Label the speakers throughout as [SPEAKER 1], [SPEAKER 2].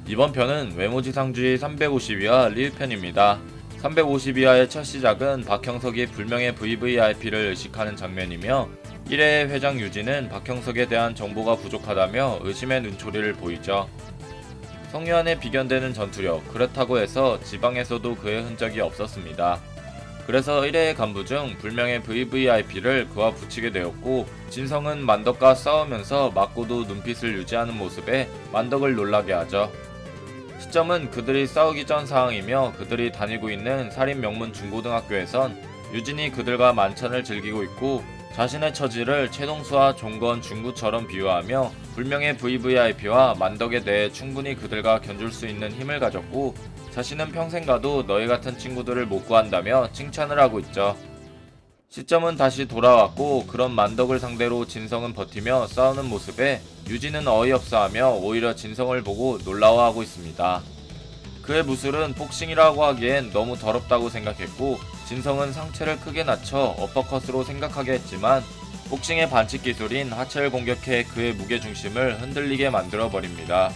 [SPEAKER 1] 이번 편은 외모지상주의 350위와 리뷰편입니다. 350위와의 첫 시작은 박형석이 불명예 VVIP를 의식하는 장면이며 1회의 회장 유진은 박형석에 대한 정보가 부족하다며 의심의 눈초리를 보이죠. 성유한의 비견되는 전투력, 그렇다고 해서 지방에서도 그의 흔적이 없었습니다. 그래서 1회의 간부 중 불명예 VVIP를 그와 붙이게 되었고, 진성은 만덕과 싸우면서 맞고도 눈빛을 유지하는 모습에 만덕을 놀라게 하죠. 시점은 그들이 싸우기 전 상황이며 그들이 다니고 있는 살인 명문 중고등학교에선 유진이 그들과 만찬을 즐기고 있고 자신의 처지를 최동수와 종건 중구처럼 비유하며 불명예 VVIP와 만덕에 대해 충분히 그들과 견줄 수 있는 힘을 가졌고 자신은 평생 가도 너희 같은 친구들을 못 구한다며 칭찬을 하고 있죠. 시점은 다시 돌아왔고 그런 만덕을 상대로 진성은 버티며 싸우는 모습에 유진은 어이없어하며 오히려 진성을 보고 놀라워하고 있습니다. 그의 무술은 복싱이라고 하기엔 너무 더럽다고 생각했고 진성은 상체를 크게 낮춰 어퍼컷으로 생각하게 했지만 복싱의 반칙 기술인 하체를 공격해 그의 무게중심을 흔들리게 만들어버립니다.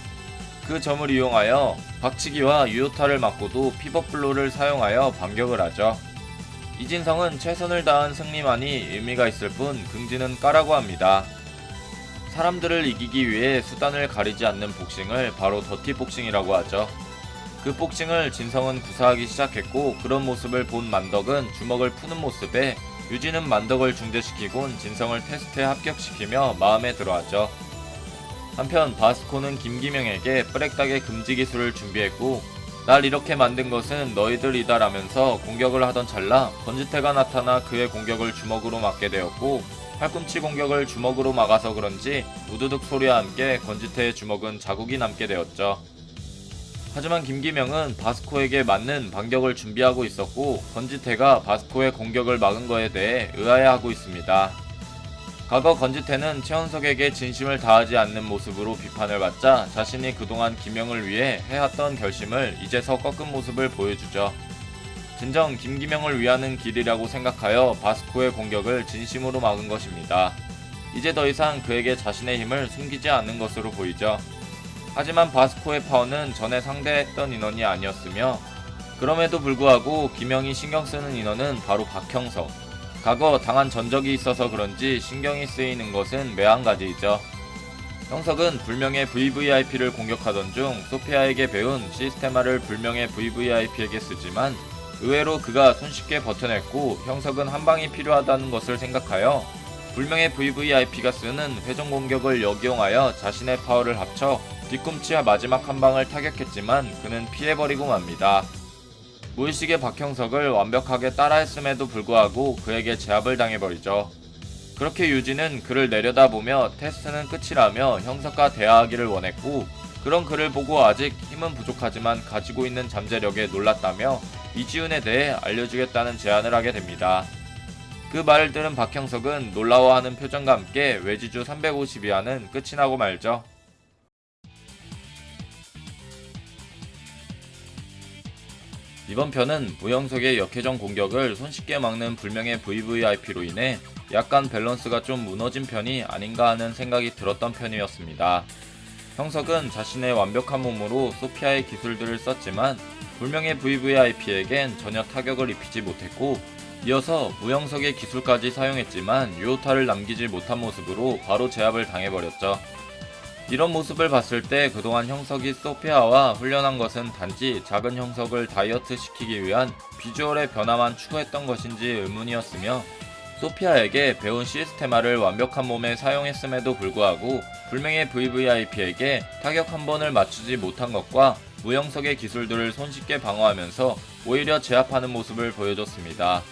[SPEAKER 1] 그 점을 이용하여 박치기와 유효타를 맞고도 피벗블로를 사용하여 반격을 하죠. 이진성은 최선을 다한 승리만이 의미가 있을 뿐 긍지는 까라고 합니다. 사람들을 이기기 위해 수단을 가리지 않는 복싱을 바로 더티복싱이라고 하죠. 그 복싱을 진성은 구사하기 시작했고 그런 모습을 본 만덕은 주먹을 푸는 모습에 유진은 만덕을 중재시키곤 진성을 테스트에 합격시키며 마음에 들어하죠. 한편 바스코는 김기명에게 브렉닥의 금지 기술을 준비했고 날 이렇게 만든 것은 너희들이다 라면서 공격을 하던 찰나 건지태가 나타나 그의 공격을 주먹으로 막게 되었고 팔꿈치 공격을 주먹으로 막아서 그런지 우두둑 소리와 함께 건지태의 주먹은 자국이 남게 되었죠. 하지만 김기명은 바스코에게 맞는 반격을 준비하고 있었고 건지태가 바스코의 공격을 막은 것에 대해 의아해하고 있습니다. 과거 건지태는 최원석에게 진심을 다하지 않는 모습으로 비판을 받자 자신이 그동안 김영을 위해 해왔던 결심을 이제서 꺾은 모습을 보여주죠. 진정 김기명을 위하는 길이라고 생각하여 바스코의 공격을 진심으로 막은 것입니다. 이제 더 이상 그에게 자신의 힘을 숨기지 않는 것으로 보이죠. 하지만 바스코의 파워는 전에 상대했던 인원이 아니었으며 그럼에도 불구하고 김영이 신경쓰는 인원은 바로 박형석. 과거 당한 전적이 있어서 그런지 신경이 쓰이는 것은 매한가지이죠. 형석은 불명예 VVIP를 공격하던 중 소피아에게 배운 시스테마를 불명예 VVIP에게 쓰지만 의외로 그가 손쉽게 버텨냈고 형석은 한방이 필요하다는 것을 생각하여 불명예 VVIP가 쓰는 회전 공격을 역이용하여 자신의 파워를 합쳐 뒤꿈치와 마지막 한방을 타격했지만 그는 피해버리고 맙니다. 무의식의 박형석을 완벽하게 따라했음에도 불구하고 그에게 제압을 당해버리죠. 그렇게 유진은 그를 내려다보며 테스트는 끝이라며 형석과 대화하기를 원했고 그런 그를 보고 아직 힘은 부족하지만 가지고 있는 잠재력에 놀랐다며 이지훈에 대해 알려주겠다는 제안을 하게 됩니다. 그 말을 들은 박형석은 놀라워하는 표정과 함께 외지주 352화는 끝이 나고 말죠. 이번 편은 무형석의 역회전 공격을 손쉽게 막는 불명예 VVIP로 인해 약간 밸런스가 좀 무너진 편이 아닌가 하는 생각이 들었던 편이었습니다. 형석은 자신의 완벽한 몸으로 소피아의 기술들을 썼지만 불명예 VVIP에겐 전혀 타격을 입히지 못했고 이어서 무형석의 기술까지 사용했지만 유효타를 남기지 못한 모습으로 바로 제압을 당해버렸죠. 이런 모습을 봤을 때 그동안 형석이 소피아와 훈련한 것은 단지 작은 형석을 다이어트 시키기 위한 비주얼의 변화만 추구했던 것인지 의문이었으며 소피아에게 배운 시스테마를 완벽한 몸에 사용했음에도 불구하고 불명예 VVIP에게 타격 한 번을 맞추지 못한 것과 무형석의 기술들을 손쉽게 방어하면서 오히려 제압하는 모습을 보여줬습니다.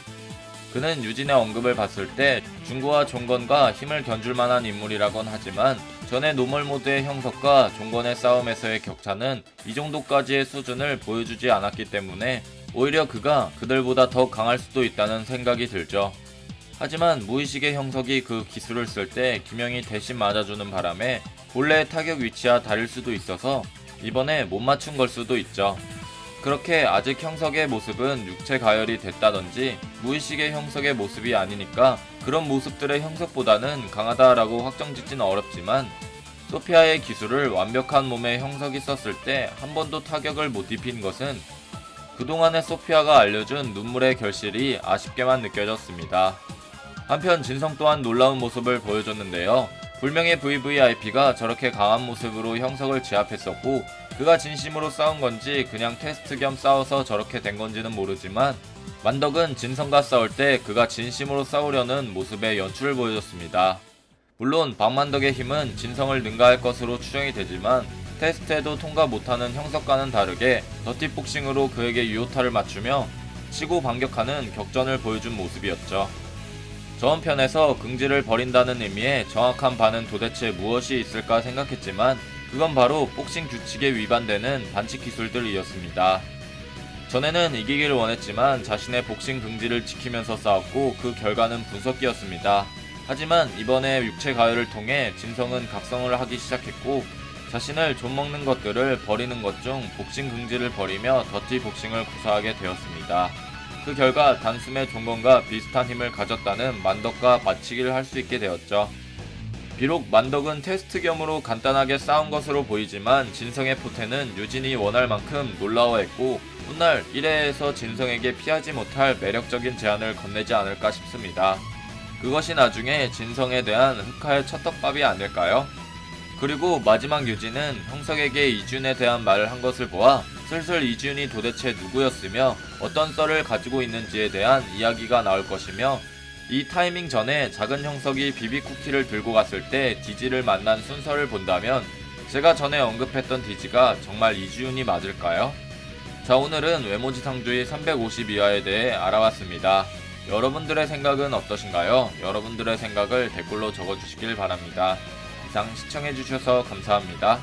[SPEAKER 1] 그는 유진의 언급을 봤을 때 중고와 종건과 힘을 견줄 만한 인물이라곤 하지만 전의 노멀 모드의 형석과 종건의 싸움에서의 격차는 이 정도까지의 수준을 보여주지 않았기 때문에 오히려 그가 그들보다 더 강할 수도 있다는 생각이 들죠. 하지만 무의식의 형석이 그 기술을 쓸 때 김영이 대신 맞아주는 바람에 본래의 타격 위치와 다를 수도 있어서 이번에 못 맞춘 걸 수도 있죠. 그렇게 아직 형석의 모습은 육체 가열이 됐다든지 무의식의 형석의 모습이 아니니까 그런 모습들의 형석보다는 강하다라고 확정짓진 어렵지만 소피아의 기술을 완벽한 몸에 형석이 썼을 때 한 번도 타격을 못 입힌 것은 그동안의 소피아가 알려준 눈물의 결실이 아쉽게만 느껴졌습니다. 한편 진성 또한 놀라운 모습을 보여줬는데요. 불명의 VVIP가 저렇게 강한 모습으로 형석을 제압했었고 그가 진심으로 싸운 건지 그냥 테스트 겸 싸워서 저렇게 된 건지는 모르지만 만덕은 진성과 싸울 때 그가 진심으로 싸우려는 모습의 연출을 보여줬습니다. 물론 박만덕의 힘은 진성을 능가할 것으로 추정이 되지만 테스트에도 통과 못하는 형석과는 다르게 더티복싱으로 그에게 유효타를 맞추며 치고 반격하는 격전을 보여준 모습이었죠. 저언편에서 긍지를 버린다는 의미의 정확한 바는 도대체 무엇이 있을까 생각했지만 그건 바로 복싱 규칙에 위반되는 반칙 기술들이었습니다. 전에는 이기기를 원했지만 자신의 복싱 긍지를 지키면서 싸웠고 그 결과는 분석기였습니다. 하지만 이번에 육체 가열을 통해 진성은 각성을 하기 시작했고 자신을 좀먹는 것들을 버리는 것 중 복싱 긍지를 버리며 더티 복싱을 구사하게 되었습니다. 그 결과 단숨에 종건과 비슷한 힘을 가졌다는 만덕과 맞치기를 할 수 있게 되었죠. 비록 만덕은 테스트 겸으로 간단하게 싸운 것으로 보이지만 진성의 포태는 유진이 원할 만큼 놀라워했고 훗날 1회에서 진성에게 피하지 못할 매력적인 제안을 건네지 않을까 싶습니다. 그것이 나중에 진성에 대한 흑화의 첫떡밥이 아닐까요? 그리고 마지막 유진은 형석에게 이준에 대한 말을 한 것을 보아 슬슬 이준이 도대체 누구였으며 어떤 썰을 가지고 있는지에 대한 이야기가 나올 것이며 이 타이밍 전에 작은 형석이 비비쿠키를 들고 갔을 때 디지를 만난 순서를 본다면 제가 전에 언급했던 디지가 정말 이준이 맞을까요? 자, 오늘은 외모지상주의 352화에 대해 알아봤습니다. 여러분들의 생각은 어떠신가요? 여러분들의 생각을 댓글로 적어주시길 바랍니다. 이상 시청해주셔서 감사합니다.